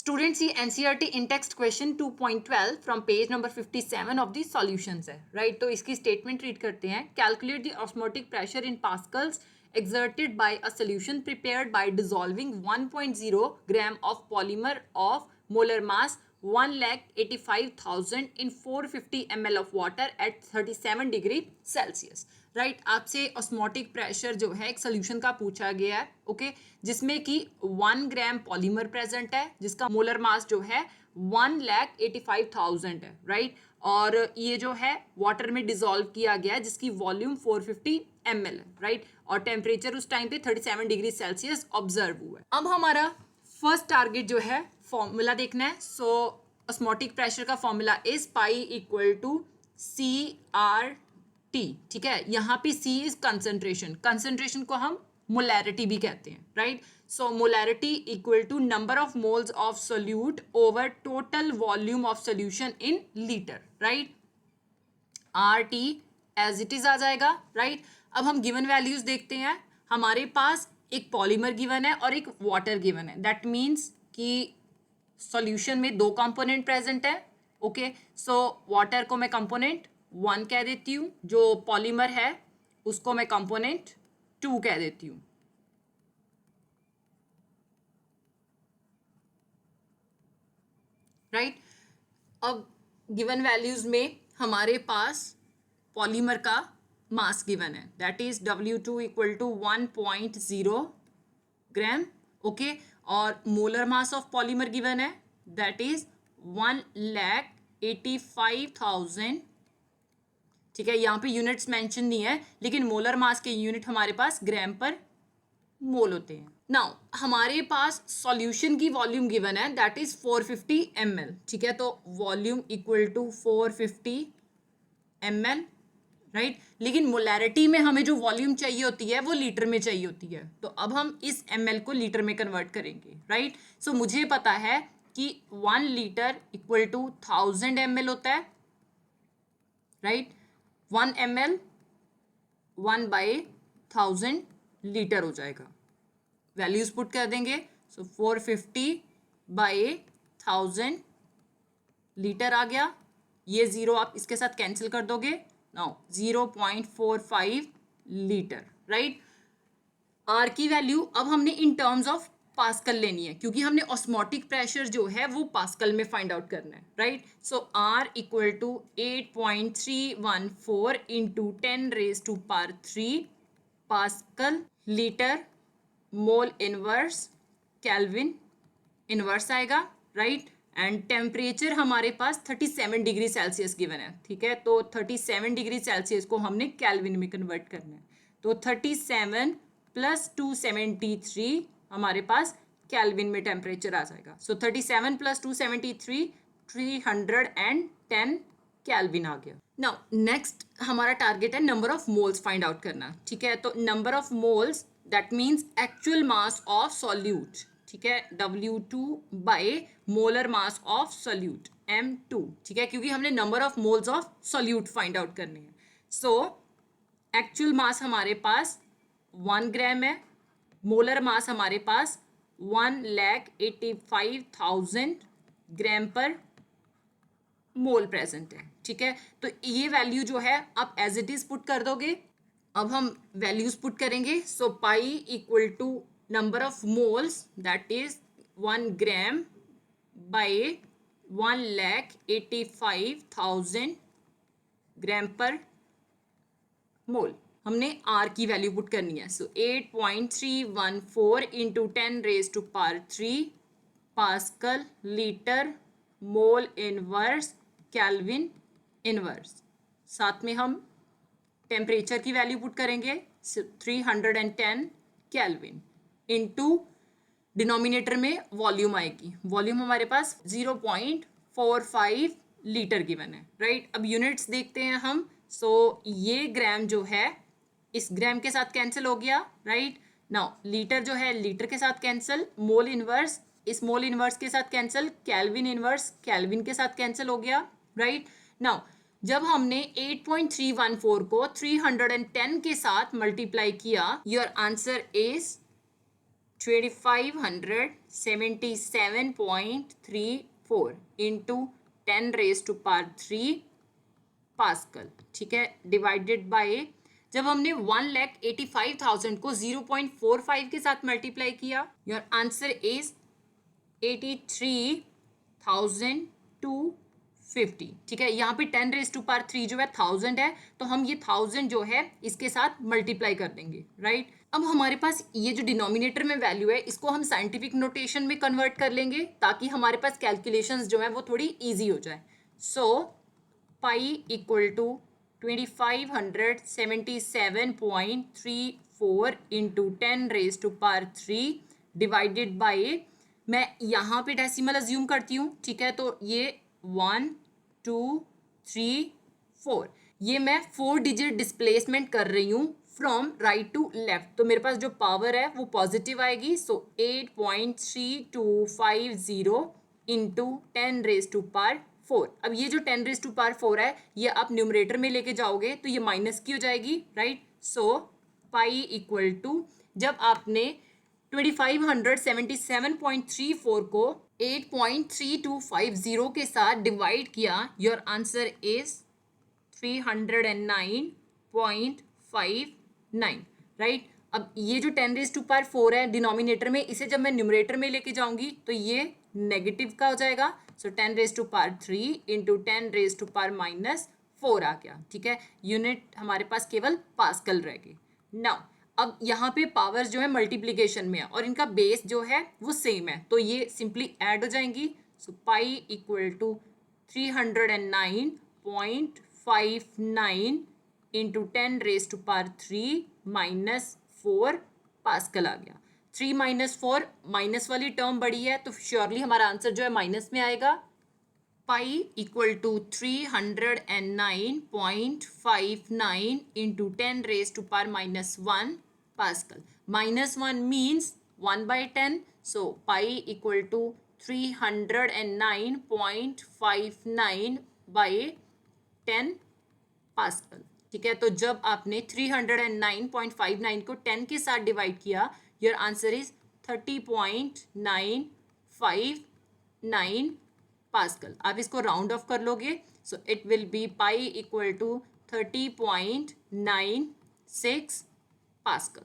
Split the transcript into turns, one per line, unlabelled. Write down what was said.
Student see NCERT in text question 2.12 from page number 57 of the solutions है right. तो इसकी statement read करते हैं। Calculate the osmotic pressure in pascals exerted by a solution prepared by dissolving 1.0 gram of polymer of molar mass 1,85,000 in 450 ml of water at 37 degree Celsius right. आपसे osmotic pressure जो है एक solution का पूछा गया है ओके जिसमें कि 1 ग्राम पॉलीमर प्रेजेंट है जिसका मोलर मास जो है 1,85,000 है राइट। और ये जो है वाटर में डिसॉल्व किया गया है जिसकी वॉल्यूम 450 ml है राइट। और टेम्परेचर उस टाइम पे 37 डिग्री सेल्सियस ऑब्जर्व हुआ है। अब हमारा फर्स्ट टारगेट जो है फॉर्मूला देखना है। सो ऑस्मोटिक प्रेशर का formula is pi equal to CRT। ठीक है, यहाँ पे C इज कंसंट्रेशन, कंसंट्रेशन को हम मोलैरिटी भी कहते हैं right. So molarity equal to number of moles of solute over total volume of solution in litre right. RT as it is आ जाएगा राइट। अब हम गिवन वैल्यूज देखते हैं। हमारे पास एक पॉलीमर गिवन है और एक वाटर गिवन है। दैट मीन्स कि सॉल्यूशन में दो कंपोनेंट प्रेजेंट है ओके। सो वाटर को मैं कंपोनेंट 1 कह देती हूँ, जो पॉलीमर है उसको मैं कंपोनेंट 2 कह देती हूँ राइट। अब गिवन वैल्यूज में हमारे पास पॉलीमर का मास गिवन है that is W2 equal to 1.0 gram okay. और molar mass of polymer given है दैट इज 1,85,000। ठीक है, यहाँ पे यूनिट्स मेंशन नहीं है लेकिन मोलर मास के यूनिट हमारे पास ग्राम पर मोल होते हैं। नाउ हमारे पास सॉल्यूशन की वॉल्यूम गिवन है दैट इज 450 ml। ठीक है, तो volume equal to 450 ml right. लेकिन मोलैरिटी में हमें जो वॉल्यूम चाहिए होती है वो लीटर में चाहिए होती है। तो अब हम इस ml को लीटर में कन्वर्ट करेंगे राइट। सो मुझे पता है कि 1 लीटर इक्वल टू 1000 ml होता है राइट। 1 ml 1/1000 लीटर हो जाएगा। वैल्यूज पुट कर देंगे। सो 450/1000 लीटर आ गया। ये जीरो आप इसके साथ कैंसिल कर दोगे। Now 0.45 litre right. आर की वैल्यू अब हमने इन टर्म्स ऑफ पास्कल लेनी है क्योंकि हमने ऑस्मोटिक प्रेशर जो है वो पास्कल में फाइंड आउट करना है right. So R equal to 8.314 into 10⁻³ pascal litre mole inverse kelvin inverse आएगा राइट। एंड टेम्परेचर हमारे पास 37 डिग्री सेल्सियस गिवन है। ठीक है, तो 37 डिग्री सेल्सियस को हमने केल्विन में कन्वर्ट करना है। तो 37 + 273 हमारे पास केल्विन में टेम्परेचर आ जाएगा। सो 37 + 273 310 केल्विन आ गया। नाउ नेक्स्ट हमारा टारगेट है number of moles find out करना। ठीक है, तो number of moles that means actual mass of solute. ठीक है, W2 molar mass of solute M2। ठीक है, क्योंकि हमने number of moles of solute find out करने हैं। सो एक्चुअल मास हमारे पास 1 ग्राम है, मोलर मास हमारे पास 1,85,000 ग्राम पर मोल प्रेजेंट है। ठीक है, तो ये वैल्यू जो है आप एज इट इज पुट कर दोगे। अब हम वैल्यूज पुट करेंगे। So pi equal to number of moles that is 1 gram by 1,85,000 gram पर मोल। हमने R की वैल्यू पुट करनी है। So 8.314 into 10⁻³ pascal litre mole inverse kelvin inverse. साथ में हम टेम्परेचर की वैल्यू पुट करेंगे 310 केल्विन इनटू डिनोमिनेटर में वॉल्यूम आएगी। वॉल्यूम हमारे पास 0.45 लीटर गिवन है राइट। अब यूनिट्स देखते हैं हम। सो ये ग्राम जो है इस ग्राम के साथ कैंसिल हो गया राइट। नाउ लीटर जो है लीटर के साथ कैंसिल, मोल इनवर्स इस मोल इनवर्स के साथ कैंसिल, केल्विन इनवर्स केल्विन के साथ कैंसिल हो गया राइट। नाउ जब हमने 8.314 को 310 के साथ मल्टीप्लाई किया, your answer is 2577.34 into 10⁻³ pascal, ठीक है, डिवाइडेड बाय, जब हमने 1,85,000 को 0.45 के साथ मल्टीप्लाई किया, योर आंसर इज 83,250, ठीक है। यहाँ पे 10⁻³ जो है 1000 है, तो हम ये 1000 जो है इसके साथ मल्टीप्लाई कर देंगे, राइट। अब हमारे पास ये जो डिनोमिनेटर में वैल्यू है, इसको हम साइंटिफिक नोटेशन में कन्वर्ट कर लेंगे ताकि हमारे पास कैलकुलेशंस जो है वो थोड़ी ईजी हो जाए। So pi equal to 2577.34 into 10⁻³ divided by, मैं यहाँ पे डेसिमल अज्यूम करती हूँ, ठीक है। तो ये 1 2 3 4, ये मैं 4 डिजिट डिस्प्लेसमेंट कर रही हूँ फ्रॉम राइट टू लेफ्ट, तो मेरे पास जो पावर है वो पॉजिटिव आएगी। सो 8.3250 इंटू 10⁻⁴। अब ये जो 10⁻⁴ है, ये आप न्यूमरेटर में लेके जाओगे तो ये माइनस की हो जाएगी, right. So pi equal to, जब आपने 2577.34 को 8.3250 के साथ डिवाइड किया, योर आंसर इज 309.59, राइट। अब ये जो 10⁻⁴ है डिनोमिनेटर में, इसे जब मैं न्यूमरेटर में लेके जाऊंगी तो ये नेगेटिव का हो जाएगा। सो 10⁻³ इंटू 10⁻⁻⁴ आ गया, ठीक है। यूनिट हमारे पास केवल पास्कल रह गई। नाउ अब यहाँ पे पावर्स जो है मल्टीप्लीकेशन में है और इनका बेस जो है वो सेम है, तो ये सिंपली ऐड हो जाएंगी। So pi equal to 309.59 into 10⁻³ minus 4 pascal आ गया। 3 माइनस 4, माइनस वाली टर्म बड़ी है तो श्योरली हमारा आंसर जो है माइनस में आएगा। Pi equal to 309.59 into 10⁻⁻⁻1 pascal. -1 means 1/10, so pi equal to 309.59 by 10 pascal, ठीक है। तो जब आपने 309.59 को 10 के साथ डिवाइड किया, योर आंसर इज 30.959 पास्कल। आप इसको राउंड ऑफ कर लोगे, so it will be pi equal to 30.96 pascal.